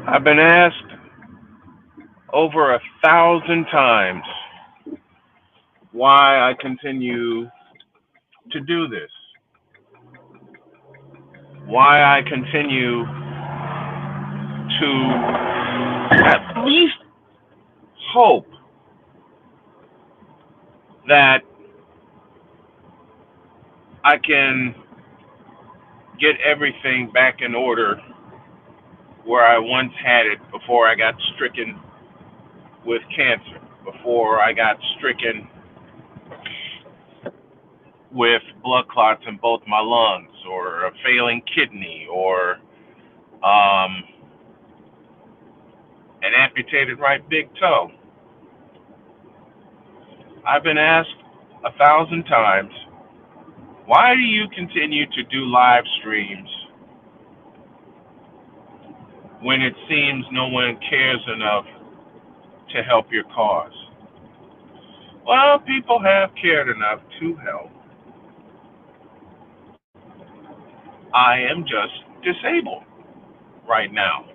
I've been asked over 1,000 times why I continue to do this, why I continue to at least hope that I can get everything back in order where I once had it before I got stricken with cancer, before I got stricken with blood clots in both my lungs, or a failing kidney, or um, an amputated right big toe. I've been asked 1,000 times, why do you continue to do live streams when it seems no one cares enough to help your cause? Well, people have cared enough to help. I am just disabled right now.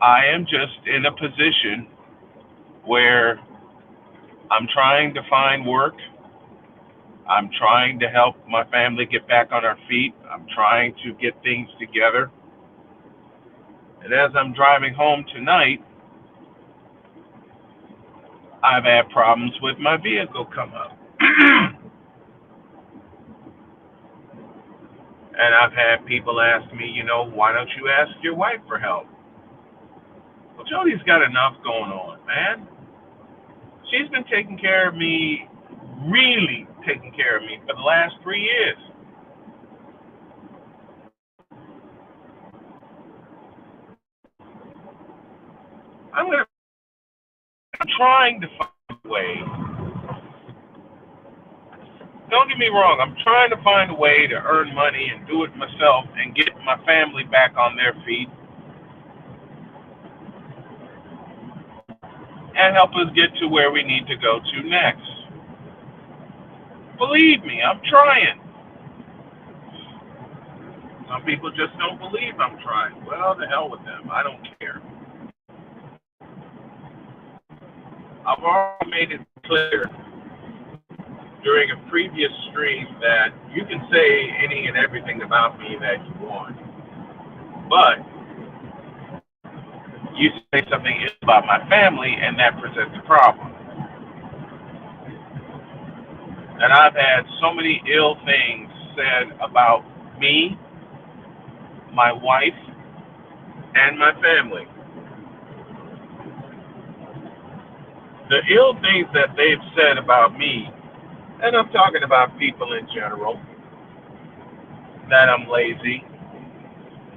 I am just in a position where I'm trying to find work. I'm trying to help my family get back on our feet. I'm trying to get things together. And as I'm driving home tonight, I've had problems with my vehicle come up. And I've had people ask me, why don't you ask your wife for help? Well, Jody's got enough going on, man. She's been taking care of me, really taking care of me for the last 3 years. I'm gonna I'm trying to find a way. Don't get me wrong, I'm trying to find a way to earn money and do it myself and get my family back on their feet and help us get to where we need to go to next. Believe me, I'm trying. Some people just don't believe I'm trying. Well, the hell with them. I don't care. I've already made it clear during a previous stream that you can say any and everything about me that you want, but you say something about my family, and that presents a problem. And I've had so many ill things said about me, my wife, and my family. The ill things that they've said about me, and I'm talking about people in general, that I'm lazy,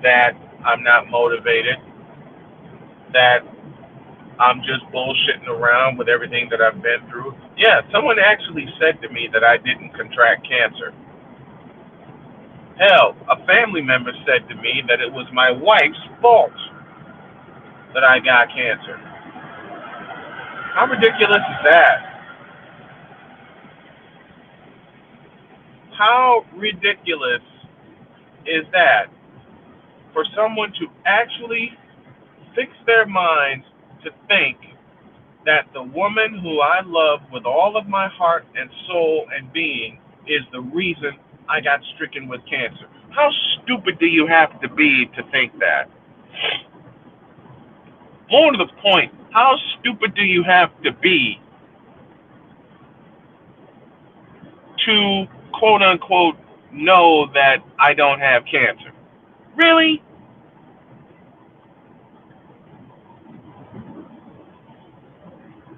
that I'm not motivated, that I'm just bullshitting around with everything that I've been through. Yeah, someone actually said to me that I didn't contract cancer. Hell, a family member said to me that it was my wife's fault that I got cancer. How ridiculous is that? How ridiculous is that for someone to actually fix their minds to think that the woman who I love with all of my heart and soul and being is the reason I got stricken with cancer? How stupid do you have to be to think that? More to the point, how stupid do you have to be to quote unquote know that I don't have cancer? Really?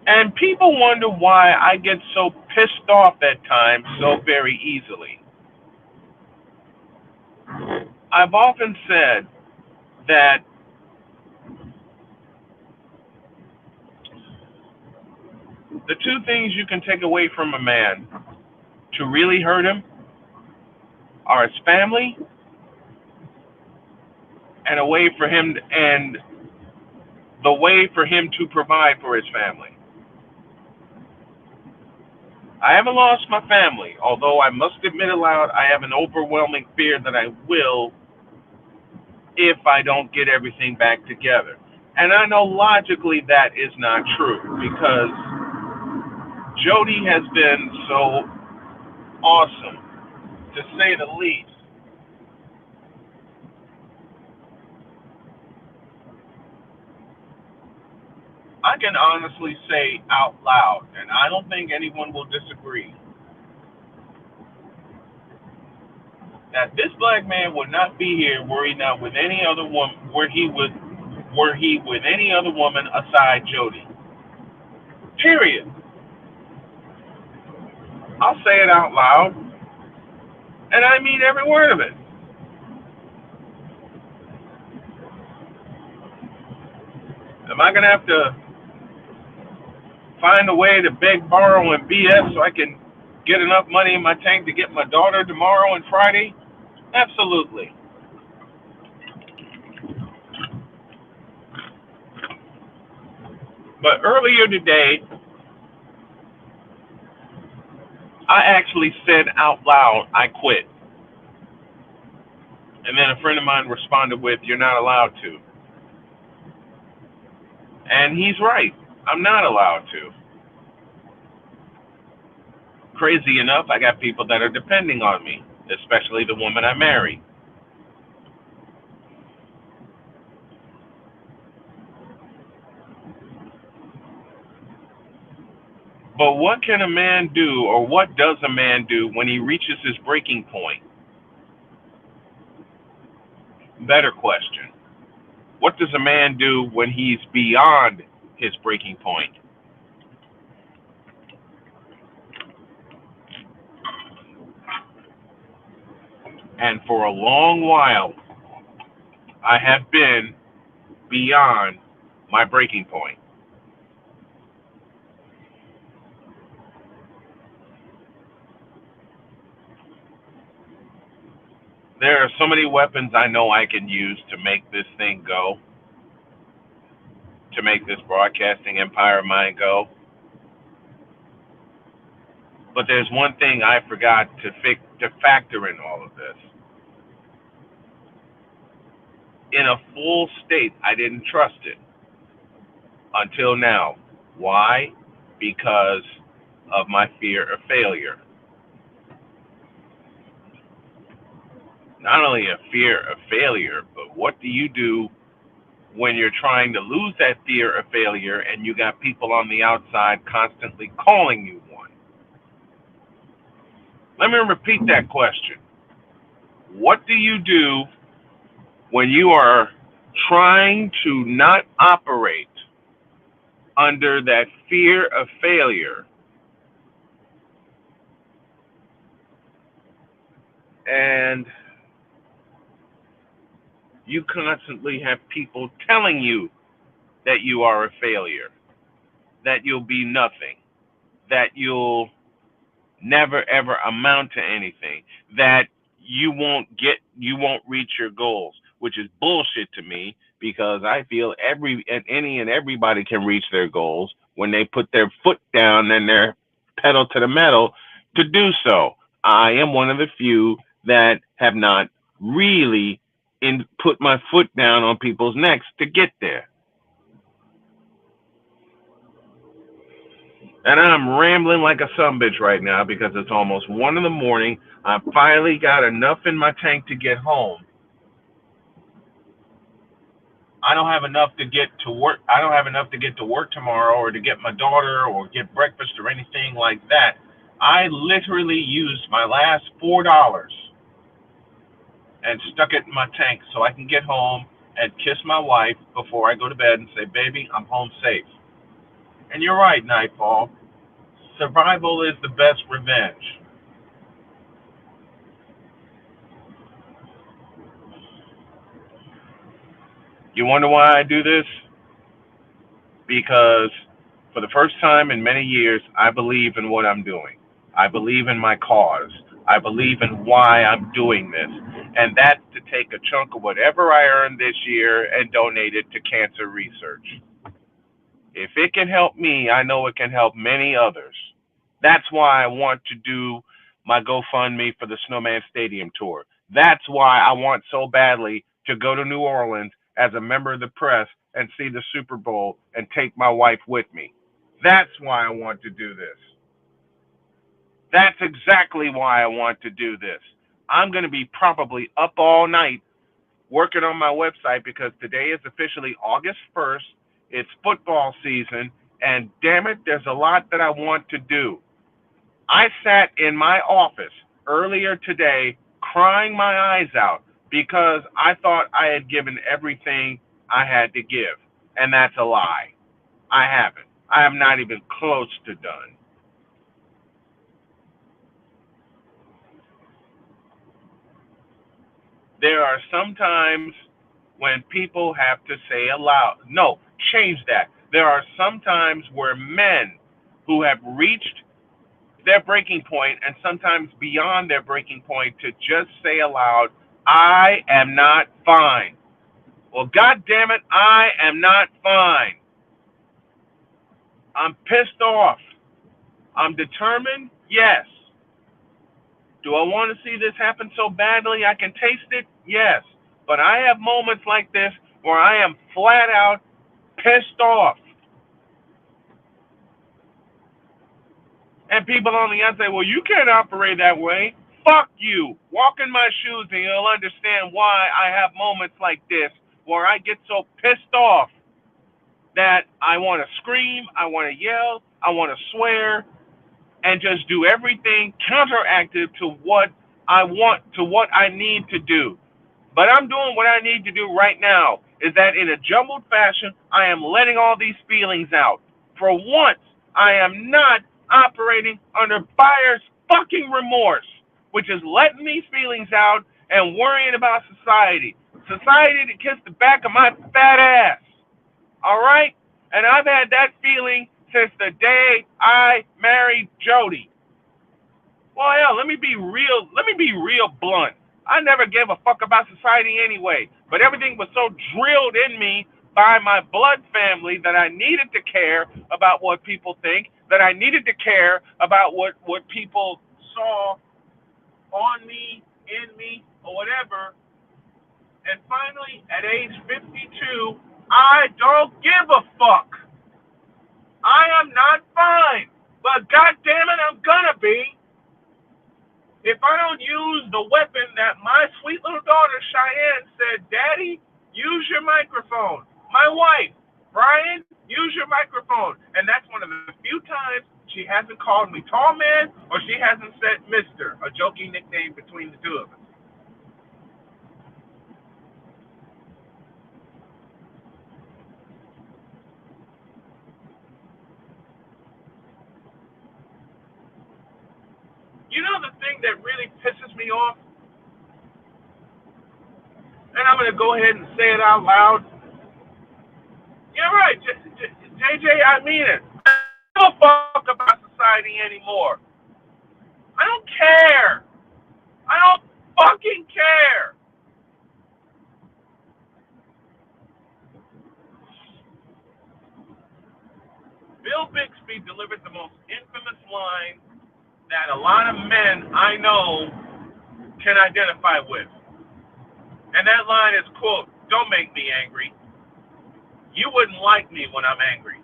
And people wonder why I get so pissed off at times so very easily. I've often said that the two things you can take away from a man to really hurt him are his family and a way for him and the way for him to provide for his family. I haven't lost my family, although I must admit aloud I have an overwhelming fear that I will if I don't get everything back together. And I know logically that is not true because Jody has been so awesome, to say the least. I can honestly say out loud, and I don't think anyone will disagree, that this black man would not be here were he not with any other woman, were he with any other woman aside Jody. Period. I'll say it out loud, and I mean every word of it. Am I gonna have to find a way to beg, borrow, and BS so I can get enough money in my tank to get my daughter tomorrow and Friday? Absolutely. But earlier today, I actually said out loud, I quit. And then a friend of mine responded with, "You're not allowed to." And he's right. I'm not allowed to. Crazy enough, I got people that are depending on me, especially the woman I married. But what can a man do, or what does a man do when he reaches his breaking point? Better question. What does a man do when he's beyond his breaking point? And for a long while, I have been beyond my breaking point. There are so many weapons I know I can use to make this thing go, to make this broadcasting empire of mine go. But there's one thing I forgot to factor in all of this. In a full state, I didn't trust it until now. Why? Because of my fear of failure. Not only a fear of failure, but what do you do when you're trying to lose that fear of failure and you got people on the outside constantly calling you one? Let me repeat that question. What do you do when you are trying to not operate under that fear of failure and you constantly have people telling you that you are a failure, that you'll be nothing, that you'll never ever amount to anything, that you won't reach your goals, which is bullshit to me because I feel any and everybody can reach their goals when they put their foot down and their pedal to the metal to do so. I am one of the few that have not really put my foot down on people's necks to get there. And I'm rambling like a sumbitch right now because it's almost 1 in the morning. I finally got enough in my tank to get home. I don't have enough to get to work. I don't have enough to get to work tomorrow or to get my daughter or get breakfast or anything like that. I literally used my last $4 and stuck it in my tank so I can get home and kiss my wife before I go to bed and say, "Baby, I'm home safe." And you're right, Nightfall. Survival is the best revenge. You wonder why I do this? Because for the first time in many years, I believe in what I'm doing. I believe in my cause. I believe in why I'm doing this. And that's to take a chunk of whatever I earned this year and donate it to cancer research. If it can help me, I know it can help many others. That's why I want to do my GoFundMe for the Snowman Stadium tour. That's why I want so badly to go to New Orleans as a member of the press and see the Super Bowl and take my wife with me. That's why I want to do this. That's exactly why I want to do this. I'm going to be probably up all night working on my website because today is officially August 1st. It's football season, and damn it, there's a lot that I want to do. I sat in my office earlier today crying my eyes out because I thought I had given everything I had to give. And that's a lie. I haven't. I am not even close to done. There are some times when people have to say aloud, no, change that. There are some times where men who have reached their breaking point and sometimes beyond their breaking point to just say aloud, I am not fine. Well, God damn it, I am not fine. I'm pissed off. I'm determined, yes. Do I want to see this happen so badly I can taste it? Yes. But I have moments like this where I am flat out pissed off. And people on the outside say, well, you can't operate that way. Fuck you. Walk in my shoes and you'll understand why I have moments like this where I get so pissed off that I want to scream, I want to yell, I want to swear, and just do everything counteractive to what I want, to what I need to do. But I'm doing what I need to do right now, is that in a jumbled fashion, I am letting all these feelings out. For once, I am not operating under buyer's fucking remorse, which is letting these feelings out and worrying about society. Society to kiss the back of my fat ass. All right? And I've had that feeling since the day I married Jody. Well, hell, let me be real. Let me be real blunt. I never gave a fuck about society anyway, but everything was so drilled in me by my blood family that I needed to care about what people think, that I needed to care about what people saw on me, in me, or whatever. And finally, at age 52, I don't give a fuck. I am not fine, but God damn it, I'm gonna be. If I don't use the weapon that my sweet little daughter Cheyenne said, Daddy, use your microphone. My wife, Brian, use your microphone. And that's one of the few times she hasn't called me tall man or she hasn't said Mister, a joking nickname between the two of us. You know the thing that really pisses me off? And I'm going to go ahead and say it out loud. You're right, JJ, I mean it. I don't fuck about society anymore. I don't care. I don't fucking care. Bill Bixby delivered the most infamous line that a lot of men I know can identify with. And that line is, quote, don't make me angry. You wouldn't like me when I'm angry.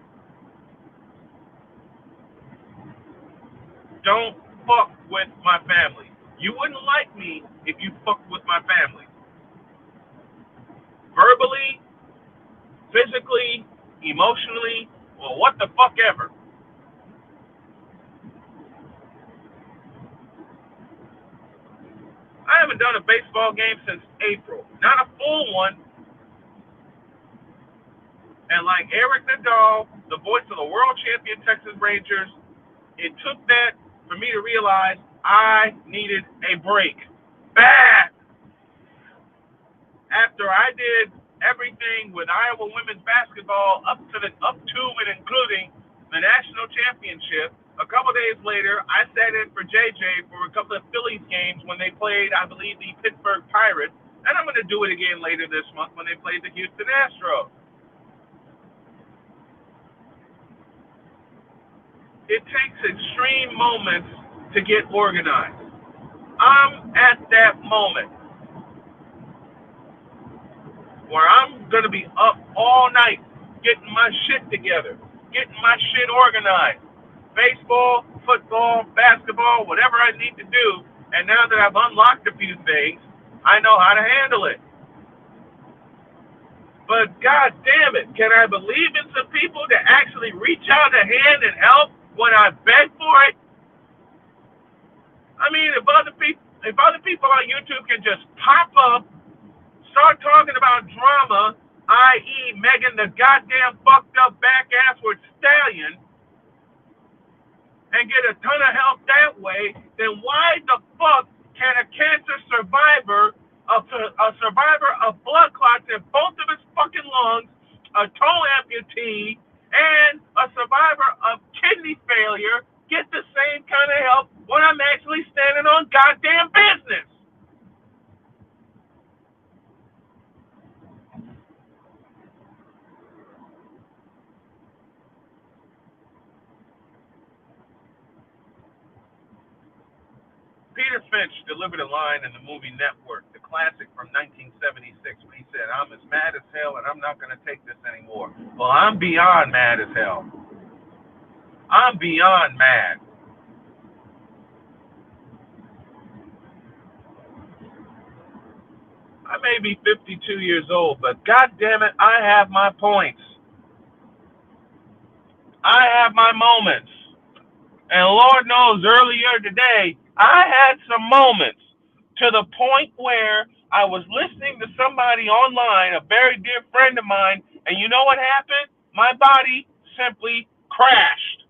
Don't fuck with my family. You wouldn't like me if you fucked with my family. Verbally, physically, emotionally, or what the fuck ever. I haven't done a baseball game since April. Not a full one. And like Eric Nadal, the voice of the world champion Texas Rangers, it took that for me to realize I needed a break. Bad. After I did everything with Iowa women's basketball up to and including the national championship, a couple days later, I sat in for JJ for a couple of Phillies games when they played, I believe, the Pittsburgh Pirates, and I'm going to do it again later this month when they played the Houston Astros. It takes extreme moments to get organized. I'm at that moment where I'm going to be up all night getting my shit together, getting my shit organized. Baseball, football, basketball, whatever I need to do. And now that I've unlocked a few things, I know how to handle it. But god damn it, can I believe in some people to actually reach out a hand and help when I beg for it? I mean, if other people on YouTube can just pop up, start talking about drama, i.e. Megan the goddamn fucked up back assward stallion, and get a ton of help that way, then why the fuck can a cancer survivor, a survivor of blood clots in both of his fucking lungs, a toe amputee, and a survivor of kidney failure get the same kind of help when I'm actually standing on goddamn business? Peter Finch delivered a line in the movie Network, the classic from 1976, when he said, "I'm as mad as hell and I'm not going to take this anymore." Well, I'm beyond mad as hell. I'm beyond mad. I may be 52 years old, but god damn it, I have my points. I have my moments. And Lord knows earlier today, I had some moments to the point where I was listening to somebody online, a very dear friend of mine, and you know what happened? My body simply crashed.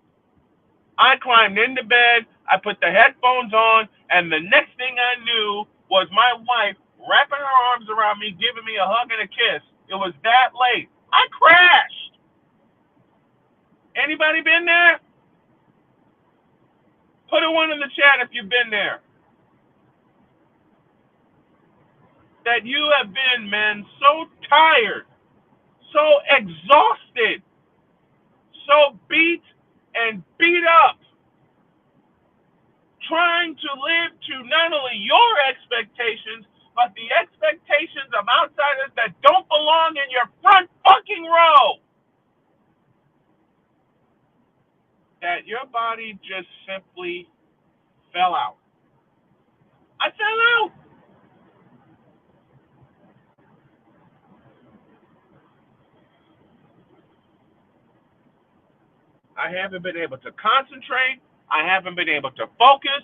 I climbed into bed, I put the headphones on, and the next thing I knew was my wife wrapping her arms around me, giving me a hug and a kiss. It was that late. I crashed. Anybody been there? Put a one in the chat if you've been there. That you have been, man, so tired, so exhausted, so beat and beat up, trying to live to not only your expectations, but the expectations of outsiders that don't belong in your front fucking row. That your body just simply fell out. I fell out. I haven't been able to concentrate. I haven't been able to focus.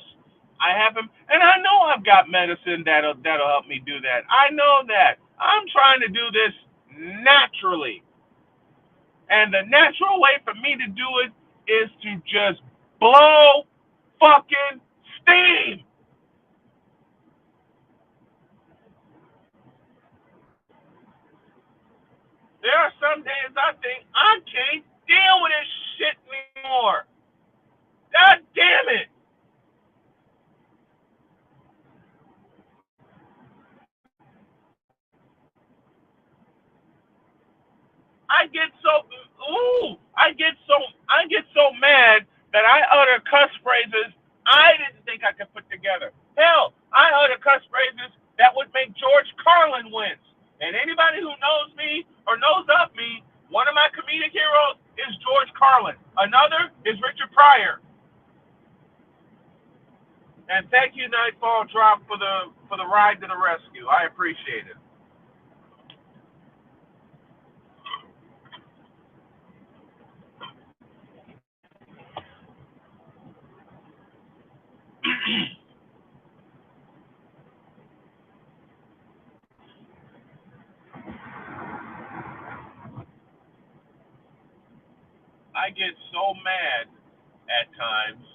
I haven't, and I know I've got medicine that'll help me do that. I know that. I'm trying to do this naturally. And the natural way for me to do it is to just blow fucking steam. There are some days I think I can't deal with this shit anymore. God damn it. I get so mad that I utter cuss phrases I didn't think I could put together. Hell, I utter cuss phrases that would make George Carlin wince. And anybody who knows me or knows of me, one of my comedic heroes is George Carlin. Another is Richard Pryor. And thank you, Nightfall Drop, for the ride to the rescue. I appreciate it. I get so mad at times,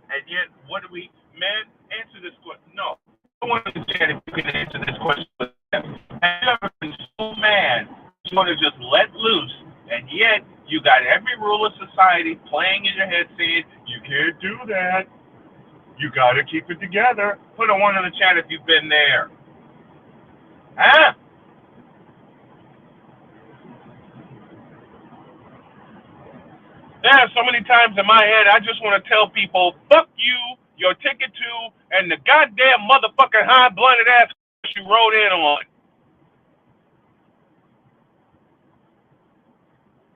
and yet, what do we, men, answer this question? No. I want to understand if you can answer this question. Have you ever been so mad you want to just let loose, and yet you got every rule of society playing in your head saying, you can't do that. You got to keep it together. Put a one in the chat if you've been there. Huh? There are so many times in my head I just want to tell people, fuck you, your ticket to, and the goddamn motherfucking high blunted ass you rode in on.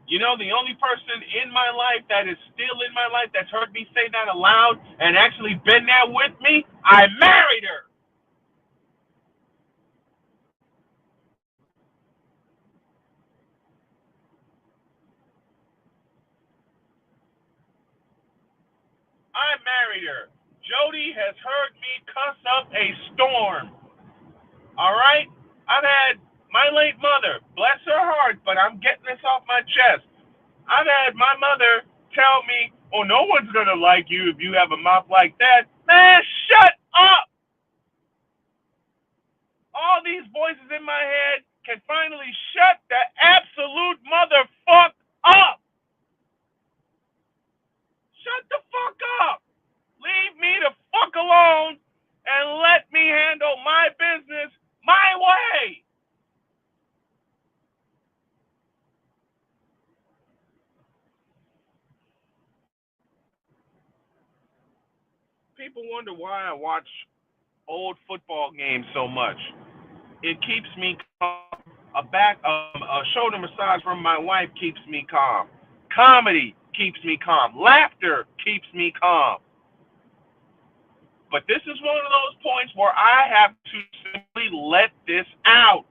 You know, the only person in my life that is still in my life that's heard me say that aloud and actually been there with me, I married her. I married her. Jody has heard me cuss up a storm. All right? I've had my late mother, bless her heart, but I'm getting this off my chest. I've had my mother tell me, oh, no one's going to like you if you have a mouth like that. Man, shut up. All these voices in my head can finally shut the absolute motherfuck up. Shut the fuck up. Leave me the fuck alone and let me handle my business my way. People wonder why I watch old football games so much. It keeps me calm. A shoulder massage from my wife keeps me calm. Comedy keeps me calm. Laughter keeps me calm. But this is one of those points where I have to simply let this out.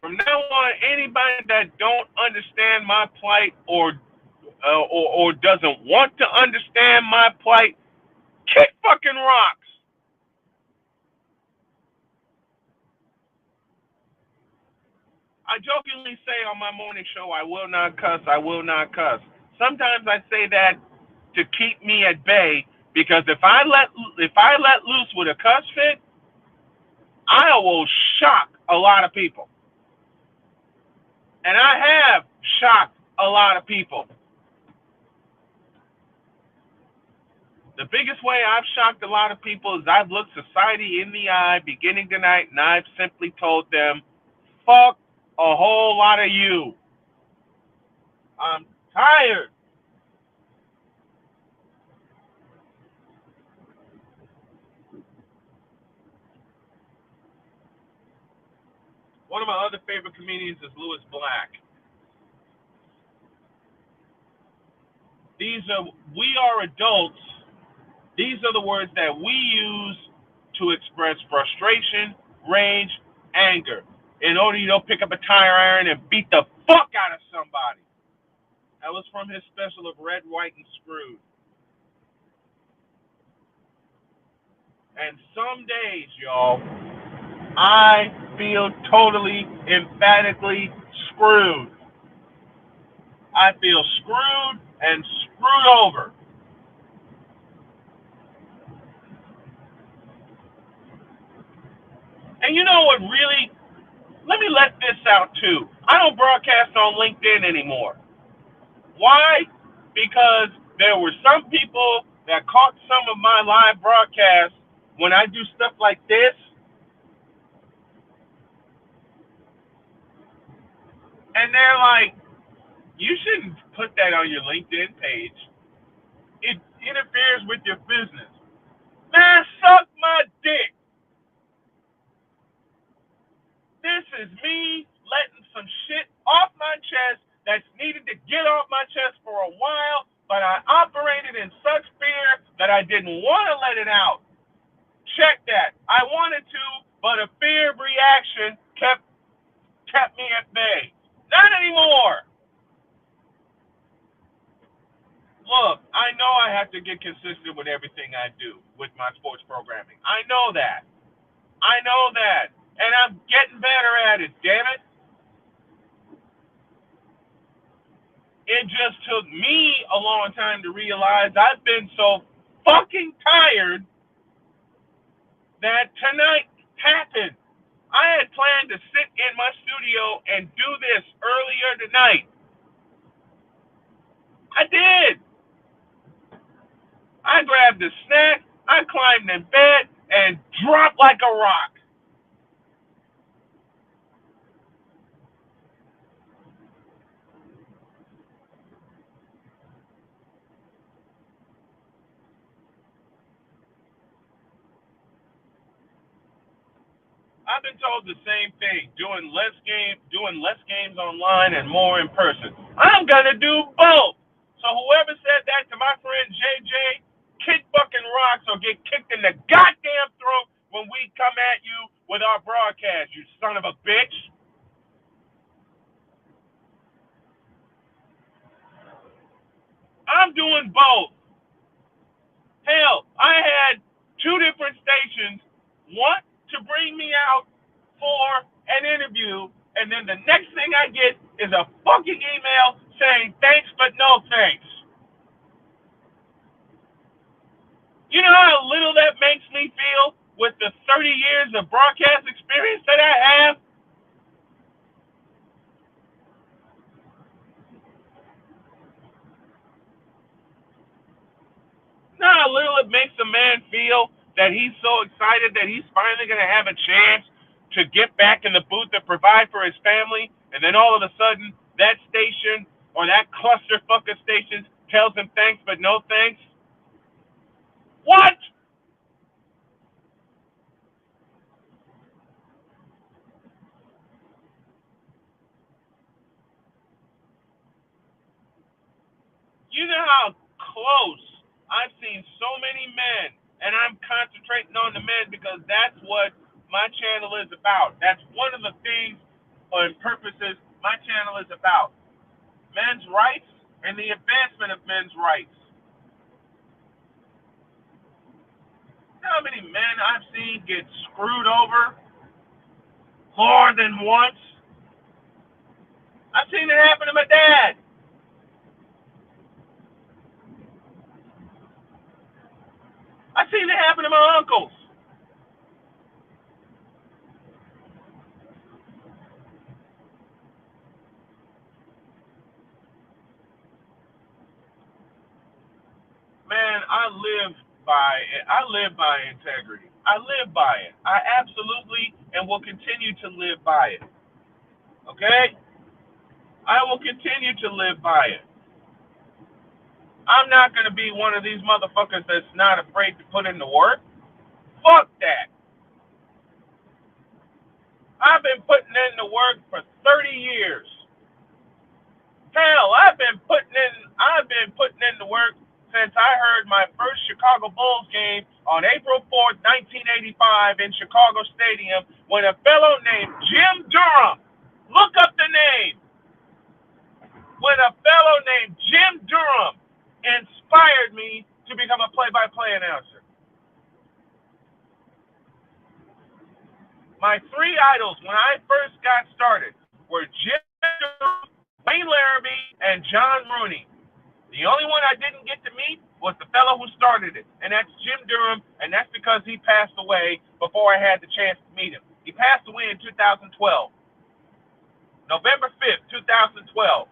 From now on, anybody that don't understand my plight or doesn't want to understand my plight, kick fucking rocks. I jokingly say on my morning show, I will not cuss, I will not cuss. Sometimes I say that to keep me at bay because if I let loose with a cuss fit, I will shock a lot of people. And I have shocked a lot of people. The biggest way I've shocked a lot of people is I've looked society in the eye beginning tonight and I've simply told them, fuck a whole lot of you. I'm tired. One of my other favorite comedians is Louis Black. These are we are adults. These are the words that we use to express frustration, rage, anger. In order you don't pick up a tire iron and beat the fuck out of somebody. That was from his special of Red, White, and Screwed. And some days, y'all, I feel totally, emphatically screwed. I feel screwed and screwed over. And you know what really, let me let this out too. I don't broadcast on LinkedIn anymore. Why? Because there were some people that caught some of my live broadcasts when I do stuff like this, and they're like, you shouldn't put that on your LinkedIn page. It interferes with your business. Man, suck my dick. This is me letting some shit off my chest that's needed to get off my chest for a while, but I operated in such fear that I didn't want to let it out. Check that. I wanted to, but a fear reaction kept me at bay. Not anymore. Look, I know I have to get consistent with everything I do with my sports programming. I know that. I know that. And I'm getting better at it, damn it. It just took me a long time to realize I've been so fucking tired that tonight happened. I had planned to sit in my studio and do this earlier tonight. I did. I grabbed a snack, I climbed in bed, and dropped like a rock. I've been told the same thing, doing less games online and more in person. I'm gonna do both. So whoever said that to my friend JJ, kick fucking rocks or get kicked in the goddamn throat when we come at you with our broadcast, you son of a bitch. I'm doing both. Hell, I had two different stations want to bring me out for an interview, and then the next thing I get is a fucking email saying thanks but no thanks. You know how little that makes me feel with the 30 years of broadcast experience that I have? You know how little it makes a man feel that he's so excited that he's finally going to have a chance to get back in the booth and provide for his family, and then all of a sudden that station or that clusterfuck of stations tells him thanks but no thanks? What? You know how close I've seen so many men, and I'm concentrating on the men because that's what my channel is about. That's one of the things and purposes my channel is about. Men's rights and the advancement of men's rights. You know how many men I've seen get screwed over more than once? I've seen it happen to my dad. I've seen it happen to my uncles. Man, I live by integrity. I live by it. I absolutely and will continue to live by it. Okay? I will continue to live by it. I'm not going to be one of these motherfuckers that's not afraid to put in the work. Fuck that. I've been putting in the work for 30 years. Hell, I've been putting in the work since I heard my first Chicago Bulls game on April 4th, 1985 in Chicago Stadium when a fellow named Jim Durham, look up the name, when a fellow named Jim Durham inspired me to become a play-by-play announcer. My three idols when I first got started were Jim Durham, Wayne Larrabee, and John Rooney. The only one I didn't get to meet was the fellow who started it, and that's Jim Durham, and that's because he passed away before I had the chance to meet him. He passed away in 2012, November 5th, 2012.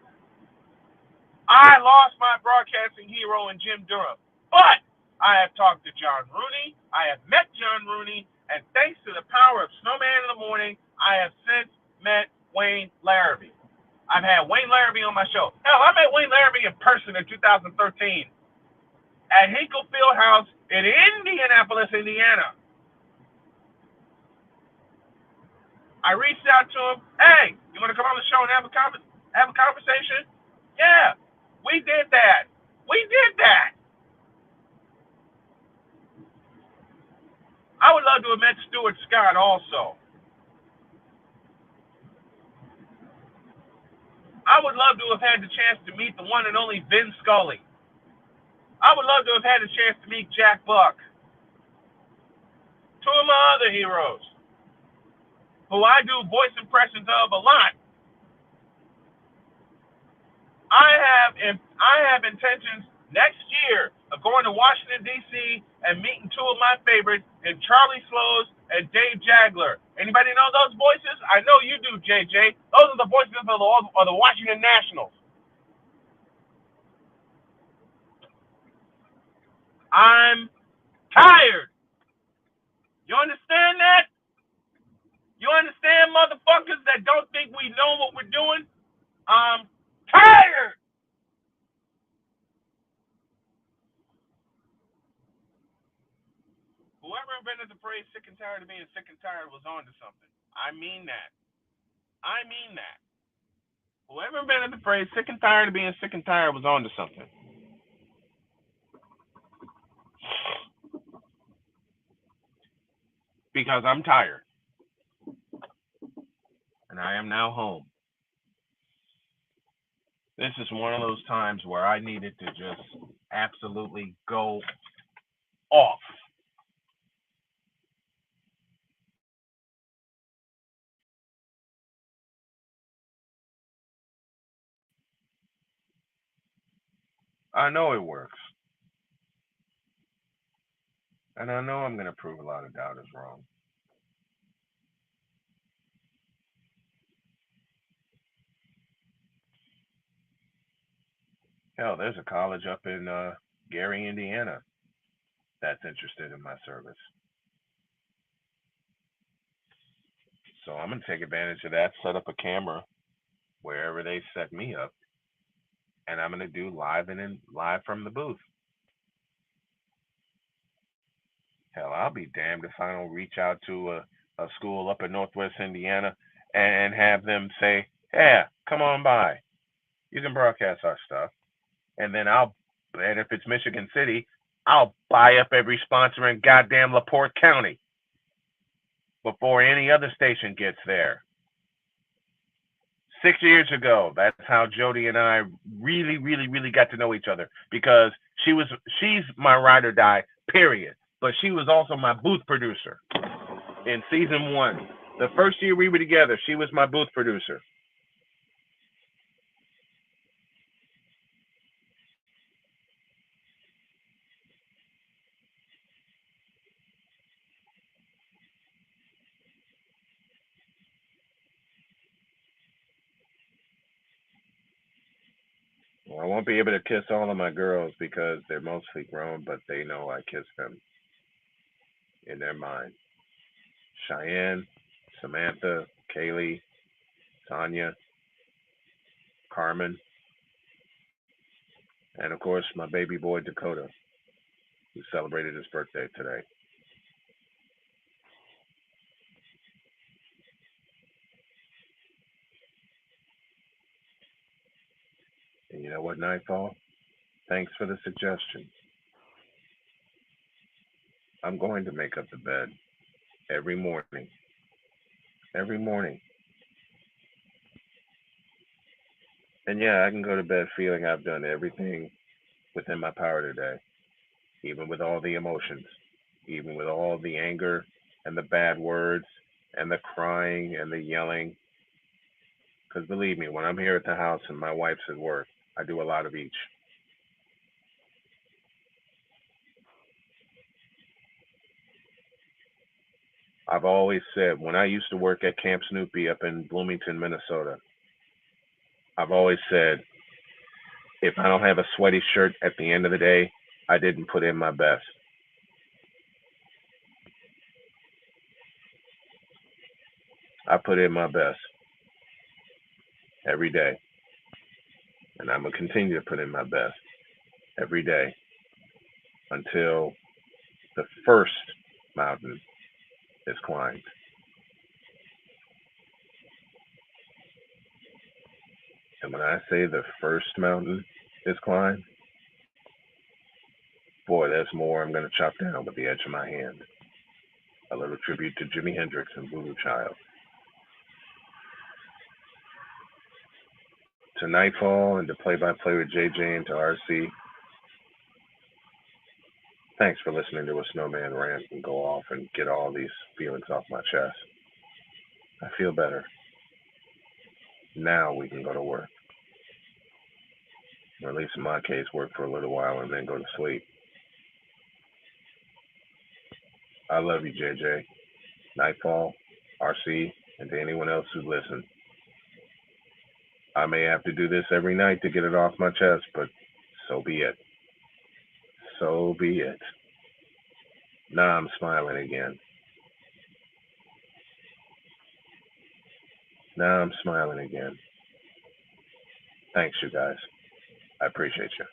I lost my broadcasting hero in Jim Durham, but I have talked to John Rooney, I have met John Rooney, and thanks to the power of Snowman in the Morning, I have since met Wayne Larrabee. I've had Wayne Larrabee on my show. Hell, I met Wayne Larrabee in person in 2013 at Hinkle Fieldhouse in Indianapolis, Indiana. I reached out to him. Hey, you want to come on the show and have a conversation? Yeah, we did that. We did that. I would love to have met Stuart Scott also. I would love to have had the chance to meet the one and only Vin Scully. I would love to have had the chance to meet Jack Buck. Two of my other heroes, who I do voice impressions of a lot. I have intentions next year of going to Washington, D.C. and meeting two of my favorites in Charlie Slows and Dave Jagler. Anybody know those voices? I know you do, JJ. Those are the voices of the Washington Nationals. I'm tired. You understand that? You understand, motherfuckers that don't think we know what we're doing? I'm tired. Whoever invented the phrase sick and tired of being sick and tired was on to something. I mean that. I mean that. Whoever invented the phrase sick and tired of being sick and tired was onto something. Because I'm tired. And I am now home. This is one of those times where I needed to just absolutely go off. I know it works. And I know I'm going to prove a lot of doubters wrong. Hell, there's a college up in Gary, Indiana that's interested in my service. So I'm going to take advantage of that, set up a camera wherever they set me up, and I'm going to do live and in live from the booth. Hell, I'll be damned if I don't reach out to a school up in Northwest Indiana and have them say, "Yeah, come on by. You can broadcast our stuff." And then and if it's Michigan City, I'll buy up every sponsor in goddamn LaPorte County before any other station gets there. 6 years ago, that's how Jody and I really, really, really got to know each other, because she's my ride or die, period. But she was also my booth producer in season 1. The first year we were together, she was my booth producer. Well, I won't be able to kiss all of my girls because they're mostly grown, but they know I kiss them in their mind. Cheyenne, Samantha, Kaylee, Tanya, Carmen, and of course my baby boy Dakota, who celebrated his birthday today. And you know what, Nightfall? Thanks for the suggestion. I'm going to make up the bed every morning. Every morning. And yeah, I can go to bed feeling I've done everything within my power today, even with all the emotions, even with all the anger and the bad words and the crying and the yelling. Because believe me, when I'm here at the house and my wife's at work, I do a lot of each. I've always said, when I used to work at Camp Snoopy up in Bloomington, Minnesota, I've always said, if I don't have a sweaty shirt at the end of the day, I didn't put in my best. I put in my best every day. And I'm going to continue to put in my best every day until the first mountain is climbed. And when I say the first mountain is climbed, boy, there's more I'm going to chop down with the edge of my hand. A little tribute to Jimi Hendrix and Voodoo Child. To Nightfall and to Play by Play with JJ and to RC, thanks for listening to a snowman rant and go off and get all these feelings off my chest. I feel better. Now we can go to work. Or at least in my case, work for a little while and then go to sleep. I love you, JJ, Nightfall, RC, and to anyone else who listens. I may have to do this every night to get it off my chest, but so be it. So be it. Now I'm smiling again. Now I'm smiling again. Thanks, you guys. I appreciate you.